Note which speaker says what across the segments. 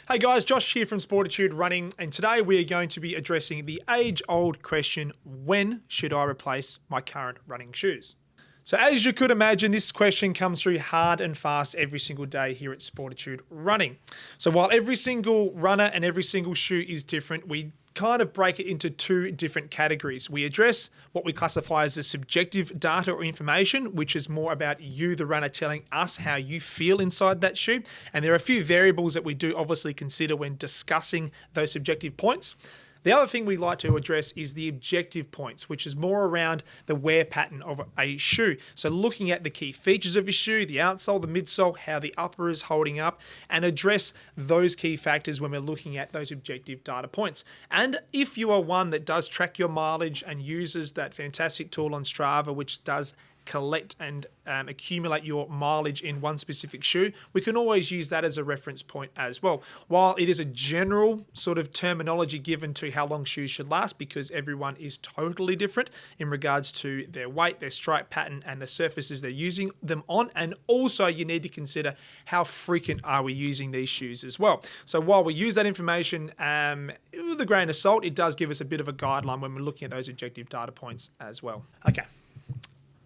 Speaker 1: Hey guys, Josh here from Sportitude Running, and today we are going to be addressing the age-old question, when should I replace my current running shoes? So as you could imagine, this question comes through hard and fast every single day here at Sportitude Running. So while every single runner and every single shoe is different, we kind of break it into two different categories. We address what we classify as the subjective data or information, which is more about you, the runner, telling us how you feel inside that shoe. And there are a few variables that we do obviously consider when discussing those subjective points. The other thing we like to address is the objective points, which is more around the wear pattern of a shoe. So looking at the key features of your shoe, the outsole, the midsole, how the upper is holding up, and address those key factors when we're looking at those objective data points. And if you are one that does track your mileage and uses that fantastic tool on Strava, which does collect and accumulate your mileage in one specific shoe, we can always use that as a reference point as well. While it is a general sort of terminology given to how long shoes should last, because everyone is totally different in regards to their weight, their stripe pattern, and the surfaces they're using them on. And also you need to consider how frequent are we using these shoes as well. So while we use that information with a grain of salt, it does give us a bit of a guideline when we're looking at those objective data points as well. Okay.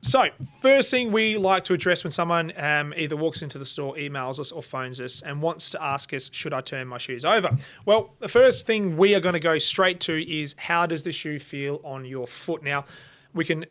Speaker 1: So, first thing we like to address when someone either walks into the store, emails us, or phones us and wants to ask us, should I turn my shoes over? Well, the first thing we are going to go straight to is, how does the shoe feel on your foot? Now, we can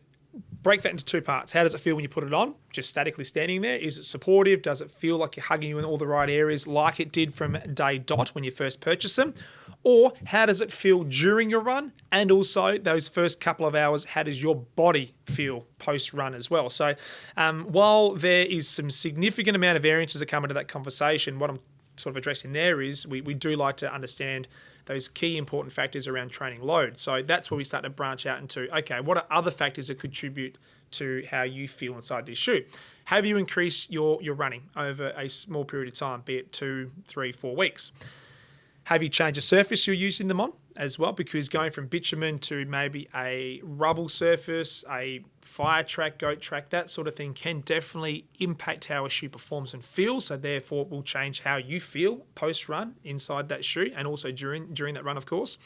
Speaker 1: break that into two parts. How does it feel when you put it on? Just statically standing there? Is it supportive? Does it feel like you're hugging you in all the right areas like it did from day dot when you first purchased them? Or how does it feel during your run? And also those first couple of hours, how does your body feel post-run as well? So while there is some significant amount of variances that come into that conversation, what I'm sort of addressing there is we do like to understand those key important factors around training load. So that's where we start to branch out into, okay, what are other factors that contribute to how you feel inside this shoe? Have you increased your running over a small period of time, be it 2, 3, 4 weeks? Have you changed the surface you're using them on as well? Because going from bitumen to maybe a rubble surface, a fire track, goat track, that sort of thing can definitely impact how a shoe performs and feels. So therefore it will change how you feel post-run inside that shoe and also during that run, of course.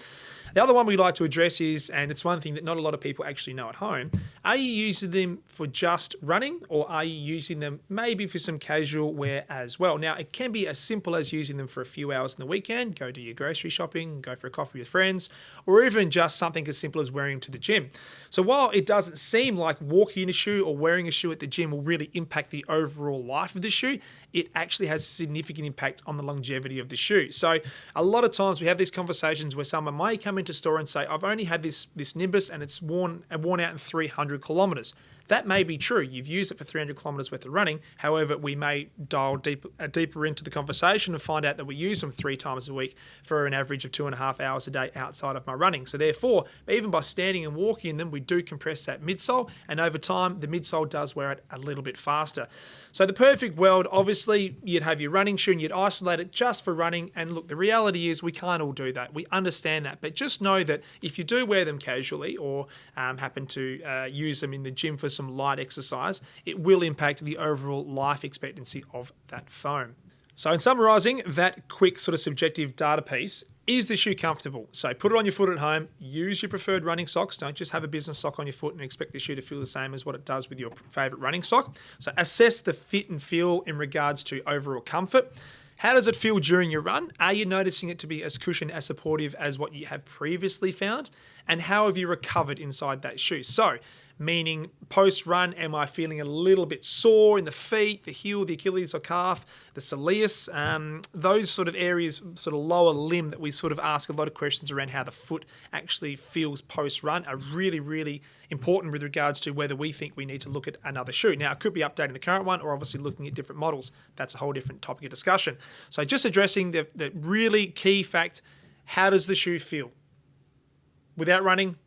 Speaker 1: The other one we like to address is, and it's one thing that not a lot of people actually know at home, are you using them for just running, or are you using them maybe for some casual wear as well? Now, it can be as simple as using them for a few hours in the weekend, go do your grocery shopping, go for a coffee with friends, or even just something as simple as wearing them to the gym. So while it doesn't seem like walking in a shoe or wearing a shoe at the gym will really impact the overall life of the shoe, it actually has significant impact on the longevity of the shoe. So a lot of times we have these conversations where someone may come into store and say, I've only had this Nimbus and it's worn out in 300 kilometers. That may be true. You've used it for 300 kilometers worth of running. However, we may dial deeper into the conversation and find out that we use them 3 times a week for an average of 2.5 hours a day outside of my running. So therefore, even by standing and walking in them, we do compress that midsole, and over time, the midsole does wear it a little bit faster. So the perfect world, obviously, you'd have your running shoe and you'd isolate it just for running. And look, the reality is we can't all do that. We understand that. But just know that if you do wear them casually or happen to use them in the gym for some light exercise, it will impact the overall life expectancy of that foam. So in summarising that quick sort of subjective data piece, is the shoe comfortable? So put it on your foot at home, use your preferred running socks. Don't just have a business sock on your foot and expect the shoe to feel the same as what it does with your favourite running sock. So assess the fit and feel in regards to overall comfort. How does it feel during your run? Are you noticing it to be as cushioned, as supportive as what you have previously found? And how have you recovered inside that shoe? So, meaning post-run, am I feeling a little bit sore in the feet, the heel, the Achilles or calf, the soleus, those sort of areas, sort of lower limb that we sort of ask a lot of questions around how the foot actually feels post-run are really, really important with regards to whether we think we need to look at another shoe. Now, it could be updating the current one or obviously looking at different models. That's a whole different topic of discussion. So just addressing the really key fact, how does the shoe feel? Without running,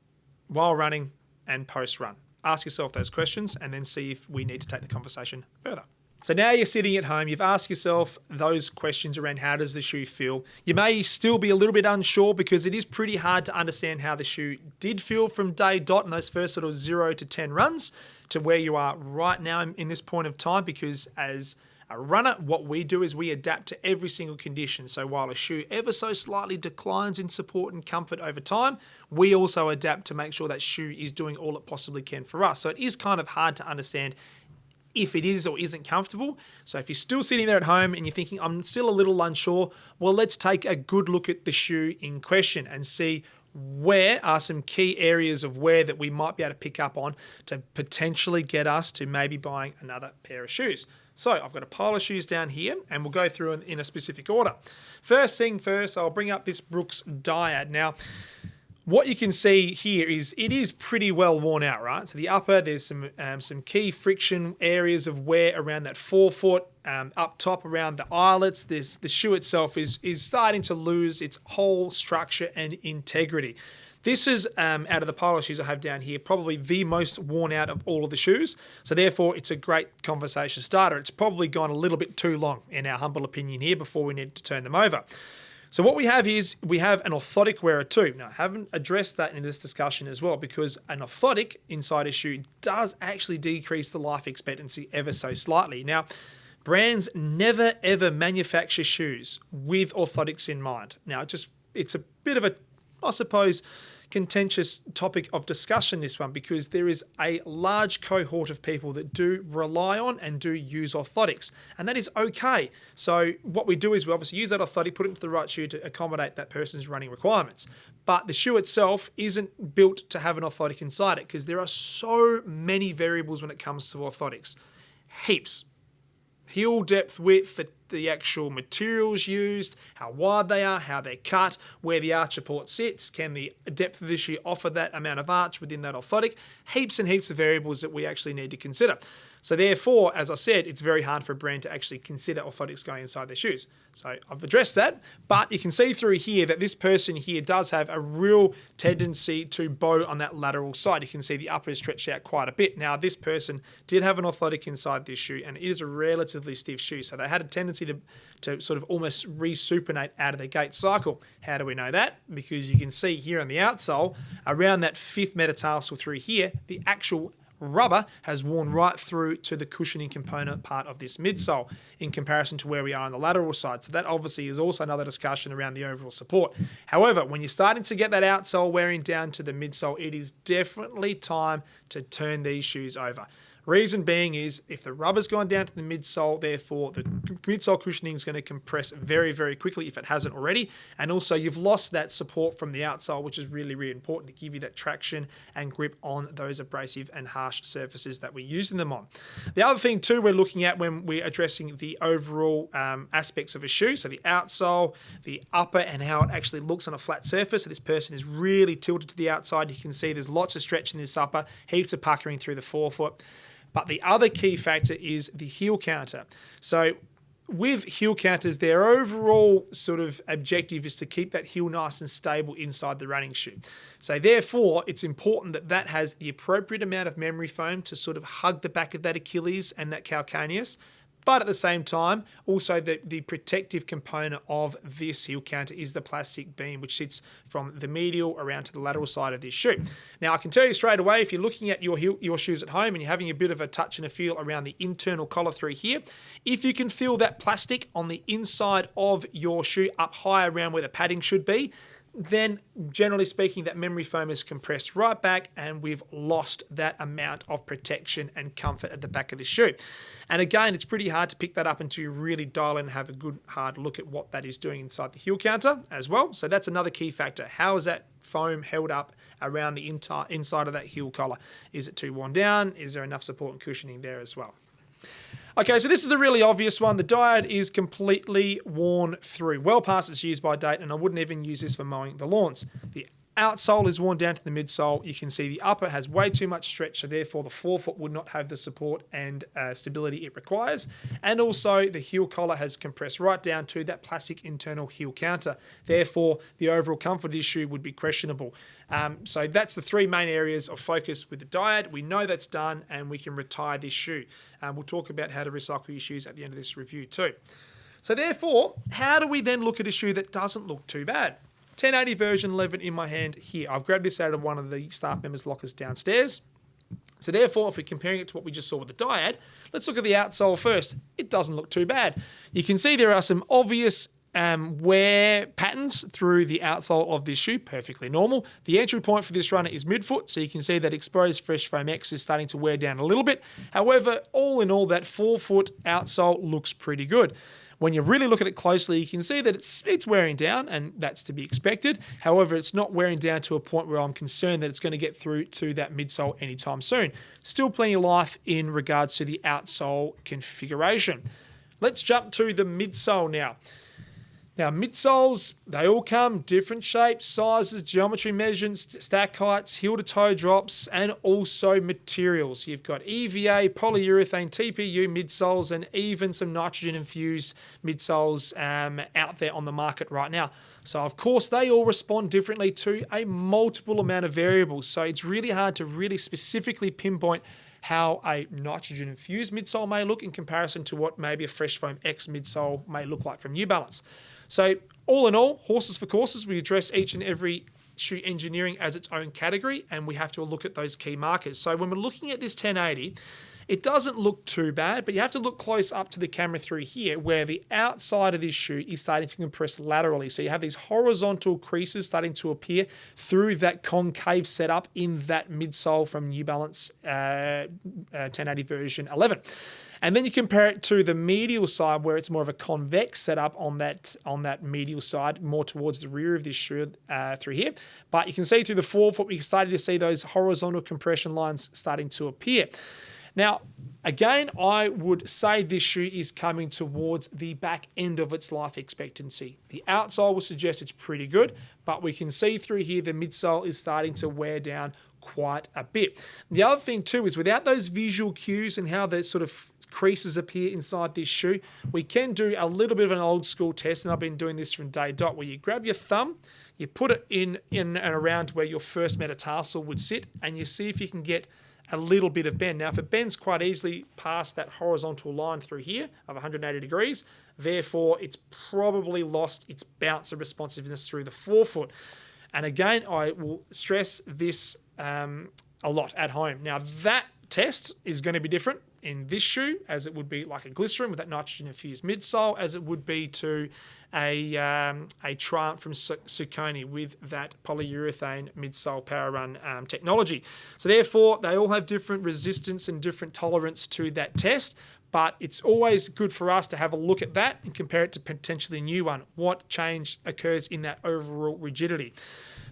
Speaker 1: while running, and post-run. Ask yourself those questions and then see if we need to take the conversation further. So now you're sitting at home, you've asked yourself those questions around how does the shoe feel. You may still be a little bit unsure because it is pretty hard to understand how the shoe did feel from day dot in those first sort of 0 to 10 runs to where you are right now in this point of time, because as A runner, what we do is we adapt to every single condition. So while a shoe ever so slightly declines in support and comfort over time, we also adapt to make sure that shoe is doing all it possibly can for us. So it is kind of hard to understand if it is or isn't comfortable. So if you're still sitting there at home and you're thinking, I'm still a little unsure, well, let's take a good look at the shoe in question and see where are some key areas of wear that we might be able to pick up on to potentially get us to maybe buying another pair of shoes. So I've got a pile of shoes down here and we'll go through in a specific order. First thing first, I'll bring up this Brooks Dyad. Now, what you can see here is it is pretty well worn out, right? So the upper, there's some key friction areas of wear around that forefoot, up top around the eyelets. The shoe itself is starting to lose its whole structure and integrity. This is, out of the pile of shoes I have down here, probably the most worn out of all of the shoes. So therefore, it's a great conversation starter. It's probably gone a little bit too long, in our humble opinion here, before we need to turn them over. So what we have is we have an orthotic wearer too. Now, I haven't addressed that in this discussion as well, because an orthotic inside a shoe does actually decrease the life expectancy ever so slightly. Now, brands never ever manufacture shoes with orthotics in mind. Now, it's a bit of a, I suppose, contentious topic of discussion, this one, because there is a large cohort of people that do rely on and do use orthotics, and that is okay. So what we do is we obviously use that orthotic, put it into the right shoe to accommodate that person's running requirements. But the shoe itself isn't built to have an orthotic inside it, because there are so many variables when it comes to orthotics. Heaps. Heel depth, width, the actual materials used, how wide they are, how they're cut, where the arch support sits, can the depth of the shoe offer that amount of arch within that orthotic? Heaps and heaps of variables that we actually need to consider. So therefore, as I said, it's very hard for a brand to actually consider orthotics going inside their shoes. So I've addressed that, but you can see through here that this person here does have a real tendency to bow on that lateral side. You can see the upper is stretched out quite a bit. Now, this person did have an orthotic inside this shoe, and it is a relatively stiff shoe. So they had a tendency to sort of almost re-supinate out of the gait cycle. How do we know that? Because you can see here on the outsole, around that fifth metatarsal through here, the actual rubber has worn right through to the cushioning component part of this midsole in comparison to where we are on the lateral side. So that obviously is also another discussion around the overall support. However, when you're starting to get that outsole wearing down to the midsole, it is definitely time to turn these shoes over. Reason being is if the rubber's gone down to the midsole, therefore the midsole cushioning is going to compress very, very quickly if it hasn't already. And also you've lost that support from the outsole, which is really, really important to give you that traction and grip on those abrasive and harsh surfaces that we're using them on. The other thing too we're looking at when we're addressing the overall aspects of a shoe, so the outsole, the upper, and how it actually looks on a flat surface. So this person is really tilted to the outside. You can see there's lots of stretch in this upper, heaps of puckering through the forefoot. But the other key factor is the heel counter. So with heel counters, their overall sort of objective is to keep that heel nice and stable inside the running shoe. So therefore, it's important that that has the appropriate amount of memory foam to sort of hug the back of that Achilles and that calcaneus. But at the same time, also the protective component of this heel counter is the plastic beam, which sits from the medial around to the lateral side of this shoe. Now, I can tell you straight away, if you're looking at your shoes at home and you're having a bit of a touch and a feel around the internal collar through here, if you can feel that plastic on the inside of your shoe up high around where the padding should be, then generally speaking, that memory foam is compressed right back and we've lost that amount of protection and comfort at the back of the shoe. And again, it's pretty hard to pick that up until you really dial in and have a good hard look at what that is doing inside the heel counter as well. So that's another key factor. How is that foam held up around the inside of that heel collar? Is it too worn down? Is there enough support and cushioning there as well? Okay, so this is the really obvious one. The Dyad is completely worn through, well past its use by date, and I wouldn't even use this for mowing the lawns. The outsole is worn down to the midsole. You can see the upper has way too much stretch, so therefore the forefoot would not have the support and stability it requires. And also the heel collar has compressed right down to that plastic internal heel counter. Therefore, the overall comfort of the shoe would be questionable. So that's the three main areas of focus with the Dyad. We know that's done and we can retire this shoe. We'll talk about how to recycle your shoes at the end of this review too. So therefore, how do we then look at a shoe that doesn't look too bad? 1080 version 11 in my hand here. I've grabbed this out of one of the staff members' lockers downstairs. So therefore, if we're comparing it to what we just saw with the Dyad, let's look at the outsole first. It doesn't look too bad. You can see there are some obvious wear patterns through the outsole of this shoe, perfectly normal. The entry point for this runner is midfoot, so you can see that exposed Fresh Foam X is starting to wear down a little bit. However, all in all, that forefoot outsole looks pretty good. When you really look at it closely, you can see that it's wearing down, and that's to be expected. However, it's not wearing down to a point where I'm concerned that it's going to get through to that midsole anytime soon. Still plenty of life in regards to the outsole configuration. Let's jump to the midsole now. Now, midsoles, they all come different shapes, sizes, geometry measurements, stack heights, heel-to-toe drops, and also materials. You've got EVA, polyurethane, TPU midsoles, and even some nitrogen-infused midsoles out there on the market right now. So, of course, they all respond differently to a multiple amount of variables. So, it's really hard to really specifically pinpoint how a nitrogen-infused midsole may look in comparison to what maybe a Fresh Foam X midsole may look like from New Balance. So all in all, horses for courses, we address each and every shoe engineering as its own category, and we have to look at those key markers. So when we're looking at this 1080, it doesn't look too bad, but you have to look close up to the camera through here where the outside of this shoe is starting to compress laterally. So you have these horizontal creases starting to appear through that concave setup in that midsole from New Balance 1080 version 11. And then you compare it to the medial side where it's more of a convex setup on that medial side, more towards the rear of this shoe through here. But you can see through the forefoot, we're starting to see those horizontal compression lines starting to appear. Now, again, I would say this shoe is coming towards the back end of its life expectancy. The outsole will suggest it's pretty good, but we can see through here the midsole is starting to wear down quite a bit. The other thing too is without those visual cues and how the sort of creases appear inside this shoe, we can do a little bit of an old school test, and I've been doing this from day dot, where you grab your thumb, you put it in and around where your first metatarsal would sit, and you see if you can get a little bit of bend. Now, if it bends quite easily past that horizontal line through here of 180 degrees, therefore it's probably lost its bounce of responsiveness through the forefoot. And again, I will stress this a lot at home. Now, that test is going to be different in this shoe, as it would be like a glycerin with that nitrogen-infused midsole, as it would be to a Triumph from Saucony with that polyurethane midsole power run technology. So therefore, they all have different resistance and different tolerance to that test, but it's always good for us to have a look at that and compare it to potentially a new one. What change occurs in that overall rigidity?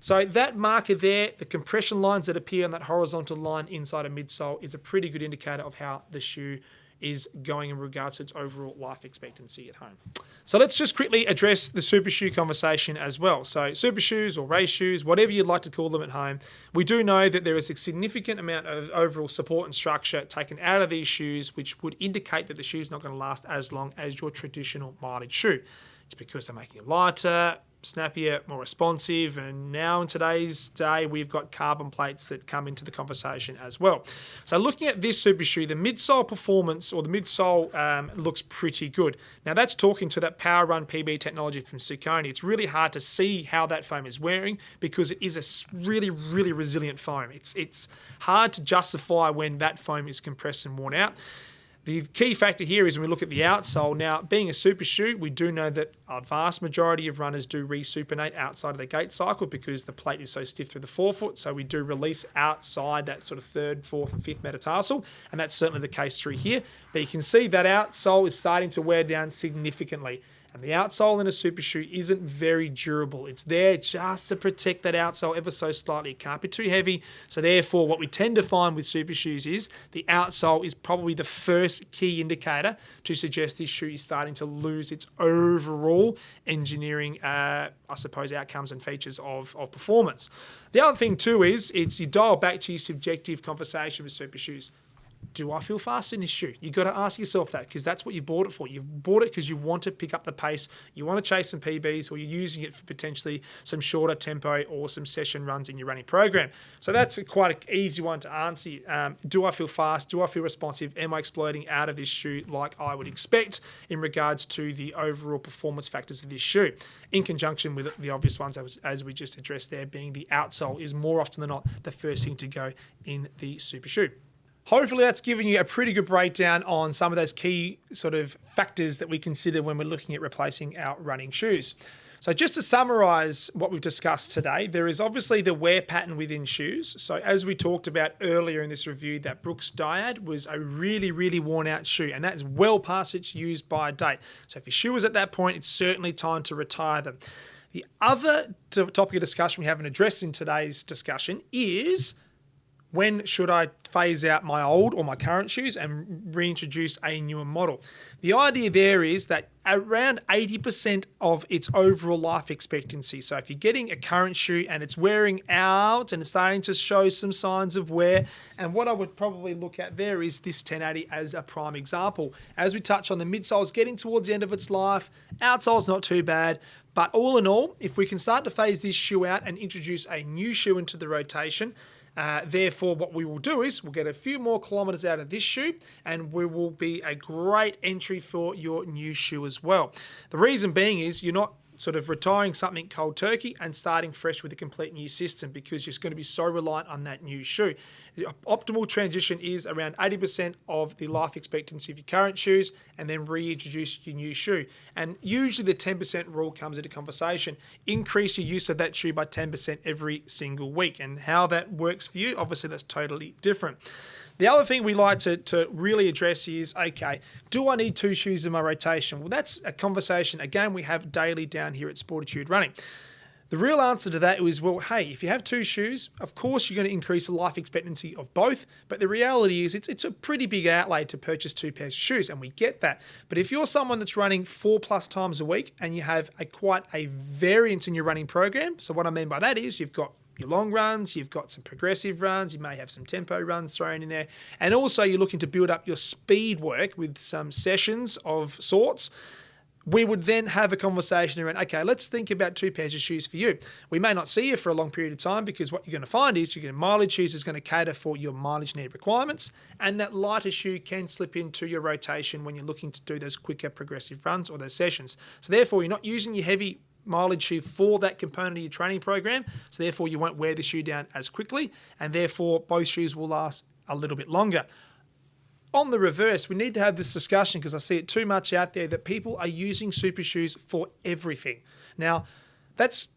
Speaker 1: So that marker there, the compression lines that appear on that horizontal line inside a midsole, is a pretty good indicator of how the shoe is going in regards to its overall life expectancy at home. So let's just quickly address the SuperShoe conversation as well. So SuperShoes or race shoes, whatever you'd like to call them at home, we do know that there is a significant amount of overall support and structure taken out of these shoes, which would indicate that the shoe is not going to last as long as your traditional mileage shoe. It's because they're making it lighter, snappier, more responsive, and now in today's day we've got carbon plates that come into the conversation as well. So looking at this SuperShoe, the midsole performance or the midsole looks pretty good. Now that's talking to that Power Run PB technology from Saucony. It's really hard to see how that foam is wearing because it is a really, really resilient foam. It's hard to justify when that foam is compressed and worn out. The key factor here is when we look at the outsole. Now, being a super shoe, we do know that a vast majority of runners do resupinate outside of the gait cycle because the plate is so stiff through the forefoot. So we do release outside that sort of third, fourth, and fifth metatarsal, and that's certainly the case through here. But you can see that outsole is starting to wear down significantly. And the outsole in a super shoe isn't very durable. It's there just to protect that outsole ever so slightly. It can't be too heavy. So therefore, what we tend to find with super shoes is the outsole is probably the first key indicator to suggest this shoe is starting to lose its overall engineering, outcomes and features of performance. The other thing too is you dial back to your subjective conversation with super shoes. Do I feel fast in this shoe? You've got to ask yourself that because that's what you bought it for. You bought it because you want to pick up the pace, you want to chase some PBs, or you're using it for potentially some shorter tempo or some session runs in your running program. So that's quite an easy one to answer. Do I feel fast? Do I feel responsive? Am I exploding out of this shoe like I would expect in regards to the overall performance factors of this shoe? In conjunction with the obvious ones as we just addressed there, being the outsole is more often than not the first thing to go in the super shoe. Hopefully that's given you a pretty good breakdown on some of those key sort of factors that we consider when we're looking at replacing our running shoes. So just to summarize what we've discussed today, there is obviously the wear pattern within shoes. So as we talked about earlier in this review, that Brooks Dyad was a really, really worn out shoe, and that's well past its use by date. So if your shoe is at that point, it's certainly time to retire them. The other topic of discussion we haven't addressed in today's discussion is, when should I phase out my old or my current shoes and reintroduce a newer model? The idea there is that around 80% of its overall life expectancy. So if you're getting a current shoe and it's wearing out and it's starting to show some signs of wear, and what I would probably look at there is this 1080 as a prime example. As we touch on, the midsole is getting towards the end of its life. Outsole's not too bad. But all in all, if we can start to phase this shoe out and introduce a new shoe into the rotation, therefore, what we will do is we'll get a few more kilometers out of this shoe, and we will be a great entry for your new shoe as well. The reason being is you're not sort of retiring something cold turkey and starting fresh with a complete new system, because you're going to be so reliant on that new shoe. The optimal transition is around 80% of the life expectancy of your current shoes, and then reintroduce your new shoe. And usually the 10% rule comes into conversation. Increase your use of that shoe by 10% every single week. And how that works for you, obviously that's totally different. The other thing we like to really address is, okay, do I need 2 shoes in my rotation? Well, that's a conversation, again, we have daily down here at Sportitude Running. The real answer to that is, well, hey, if you have 2 shoes, of course you're going to increase the life expectancy of both, but the reality is it's a pretty big outlay to purchase 2 pairs of shoes, and we get that. But if you're someone that's running 4+ times a week and you have quite a variance in your running program, so what I mean by that is you've got your long runs, you've got some progressive runs, you may have some tempo runs thrown in there, and also you're looking to build up your speed work with some sessions of sorts, we would then have a conversation around, okay, let's think about 2 pairs of shoes for you. We may not see you for a long period of time, because what you're going to find is you're going to mileage shoes is going to cater for your mileage need requirements, and that lighter shoe can slip into your rotation when you're looking to do those quicker progressive runs or those sessions. So therefore, you're not using your heavy mileage shoe for that component of your training program, so therefore you won't wear the shoe down as quickly, and therefore both shoes will last a little bit longer. On the reverse, we need to have this discussion, because I see it too much out there that people are using super shoes for everything. Now, that's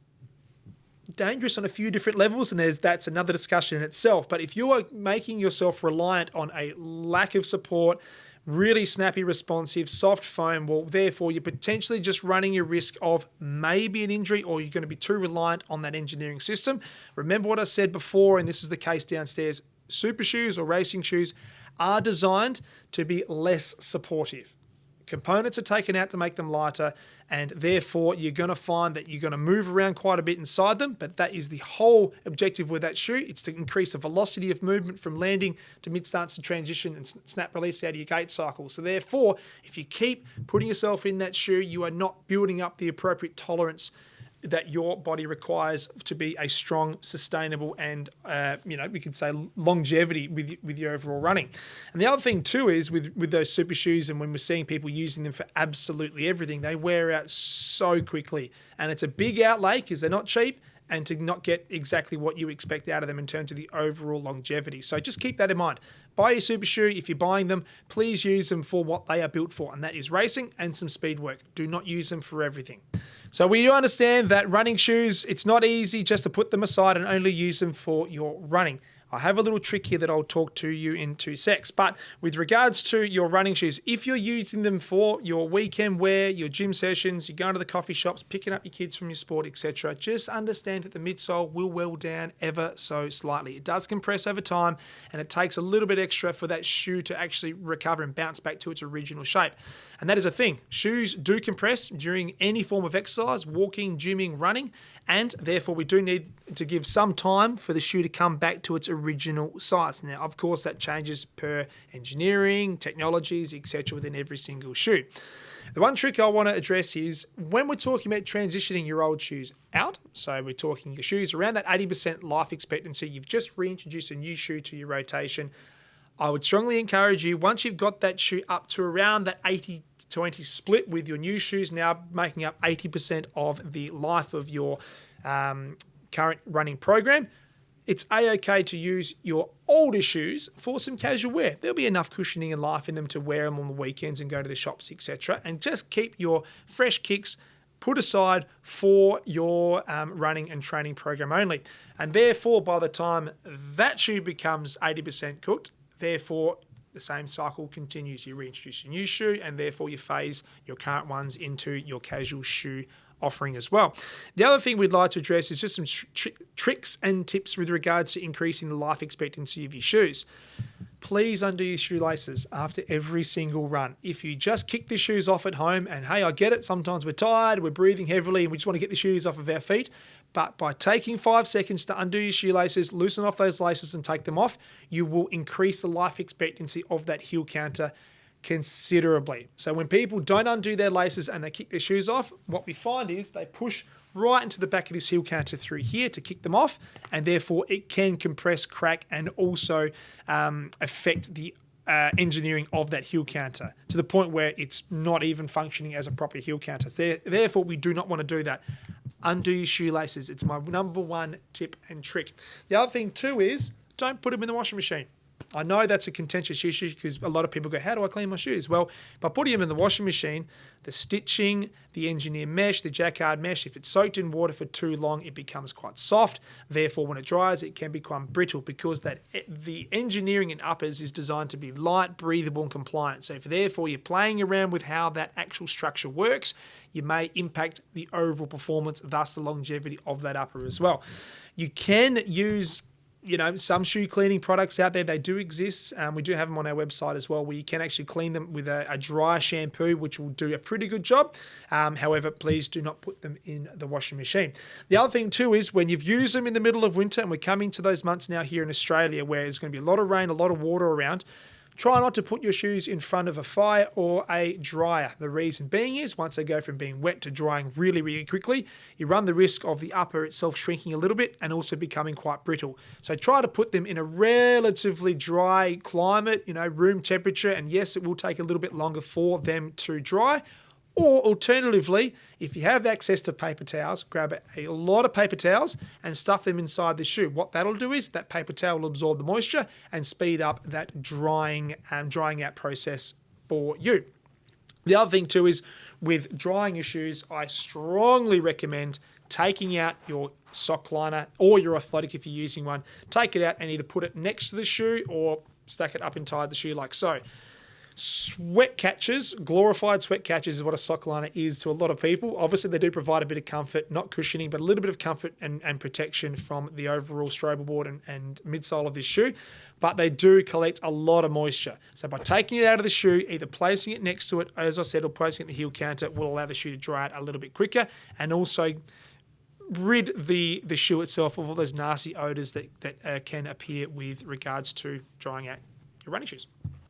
Speaker 1: dangerous on a few different levels, and that's another discussion in itself. But if you are making yourself reliant on a lack of support, really snappy, responsive, soft foam, well, therefore you're potentially just running your risk of maybe an injury, or you're going to be too reliant on that engineering system. Remember what I said before, and this is the case downstairs, super shoes or racing shoes are designed to be less supportive. Components are taken out to make them lighter, and therefore you're going to find that you're going to move around quite a bit inside them, but that is the whole objective with that shoe. It's to increase the velocity of movement from landing to mid-stance to transition and snap release out of your gait cycle. So therefore, if you keep putting yourself in that shoe, you are not building up the appropriate tolerance that your body requires to be a strong, sustainable, and we could say longevity with your overall running. And the other thing too is with those super shoes, and when we're seeing people using them for absolutely everything, they wear out so quickly, and it's a big outlay because they're not cheap, and to not get exactly what you expect out of them in terms of the overall longevity. So just keep that in mind. Buy your super shoe. If you're buying them, please use them for what they are built for, and that is racing and some speed work. Do not use them for everything. So we do understand that running shoes, it's not easy just to put them aside and only use them for your running. I have a little trick here that I'll talk to you in 2 secs. But with regards to your running shoes, if you're using them for your weekend wear, your gym sessions, you're going to the coffee shops, picking up your kids from your sport, etc., just understand that the midsole will well down ever so slightly. It does compress over time, and it takes a little bit extra for that shoe to actually recover and bounce back to its original shape. And that is a thing. Shoes do compress during any form of exercise, walking, gymming, running, and therefore we do need to give some time for the shoe to come back to its original size. Now, of course, that changes per engineering, technologies, etc. within every single shoe. The one trick I want to address is when we're talking about transitioning your old shoes out, so we're talking your shoes around that 80% life expectancy, you've just reintroduced a new shoe to your rotation, I would strongly encourage you, once you've got that shoe up to around that 80-20 split with your new shoes now making up 80% of the life of your current running program, it's a-okay to use your older shoes for some casual wear. There'll be enough cushioning and life in them to wear them on the weekends and go to the shops, etc. And just keep your fresh kicks put aside for your running and training program only. And therefore, by the time that shoe becomes 80% cooked, therefore the same cycle continues. You reintroduce a new shoe, and therefore you phase your current ones into your casual shoe offering as well. The other thing we'd like to address is just some tricks and tips with regards to increasing the life expectancy of your shoes. Please undo your shoelaces after every single run. If you just kick the shoes off at home, and hey, I get it, sometimes we're tired, we're breathing heavily, and we just want to get the shoes off of our feet, but by taking 5 seconds to undo your shoelaces, loosen off those laces and take them off, you will increase the life expectancy of that heel counter considerably. So when people don't undo their laces and they kick their shoes off, what we find is they push right into the back of this heel counter through here to kick them off, and therefore it can compress, crack, and also affect the engineering of that heel counter to the point where it's not even functioning as a proper heel counter. Therefore, we do not want to do that. Undo your shoelaces. It's my number one tip and trick. The other thing too is don't put them in the washing machine. I know that's a contentious issue because a lot of people go, how do I clean my shoes? Well, by putting them in the washing machine, the stitching, the engineered mesh, the jacquard mesh, if it's soaked in water for too long, it becomes quite soft. Therefore, when it dries, it can become brittle because the engineering in uppers is designed to be light, breathable, and compliant. So if therefore you're playing around with how that actual structure works, you may impact the overall performance, thus the longevity of that upper as well. You can use some shoe cleaning products out there. They do exist. We do have them on our website as well, where you can actually clean them with a dry shampoo, which will do a pretty good job. However, please do not put them in the washing machine. The other thing too is when you've used them in the middle of winter, and we're coming to those months now here in Australia where there's going to be a lot of rain, a lot of water around, try not to put your shoes in front of a fire or a dryer. The reason being is once they go from being wet to drying really, really quickly, you run the risk of the upper itself shrinking a little bit and also becoming quite brittle. So try to put them in a relatively dry climate, room temperature, and yes, it will take a little bit longer for them to dry. Or alternatively, if you have access to paper towels, grab a lot of paper towels and stuff them inside the shoe. What that'll do is that paper towel will absorb the moisture and speed up that drying out process for you. The other thing too is with drying your shoes, I strongly recommend taking out your sock liner or your orthotic if you're using one. Take it out and either put it next to the shoe or stack it up inside the shoe like so. Sweat catchers, glorified sweat catchers is what a sock liner is to a lot of people. Obviously, they do provide a bit of comfort, not cushioning, but a little bit of comfort and protection from the overall strobe board and midsole of this shoe. But they do collect a lot of moisture. So by taking it out of the shoe, either placing it next to it, as I said, or placing it in the heel counter will allow the shoe to dry out a little bit quicker and also rid the shoe itself of all those nasty odors that can appear with regards to drying out your running shoes.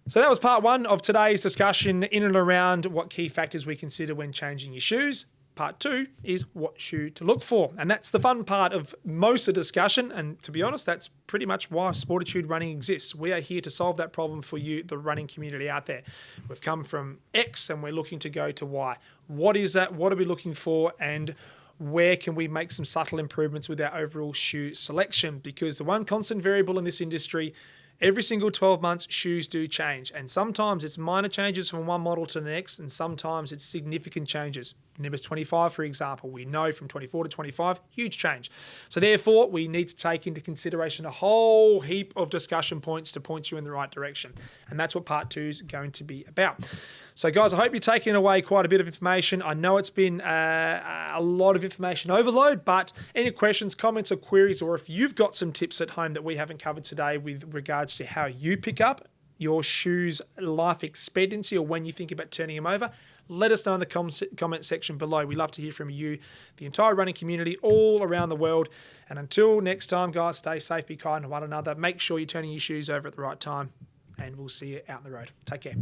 Speaker 1: So that was part one of today's discussion in and around what key factors we consider when changing your shoes. Part two is what shoe to look for. And that's the fun part of most of the discussion. And to be honest, that's pretty much why Sportitude Running exists. We are here to solve that problem for you, the running community out there. We've come from X and we're looking to go to Y. What is that? What are we looking for? And where can we make some subtle improvements with our overall shoe selection? Because the one constant variable in this industry, every single 12 months, shoes do change. And sometimes it's minor changes from one model to the next, and sometimes it's significant changes. Nimbus 25, for example, we know from 24 to 25, huge change. So therefore, we need to take into consideration a whole heap of discussion points to point you in the right direction. And that's what part two is going to be about. So guys, I hope you're taking away quite a bit of information. I know it's been a lot of information overload, but any questions, comments, or queries, or if you've got some tips at home that we haven't covered today with regards to how you pick up your shoes life expectancy or when you think about turning them over, let us know in the comment section below. We love to hear from you, the entire running community all around the world. And until next time, guys, stay safe, be kind to one another. Make sure you're turning your shoes over at the right time, and we'll see you out on the road. Take care.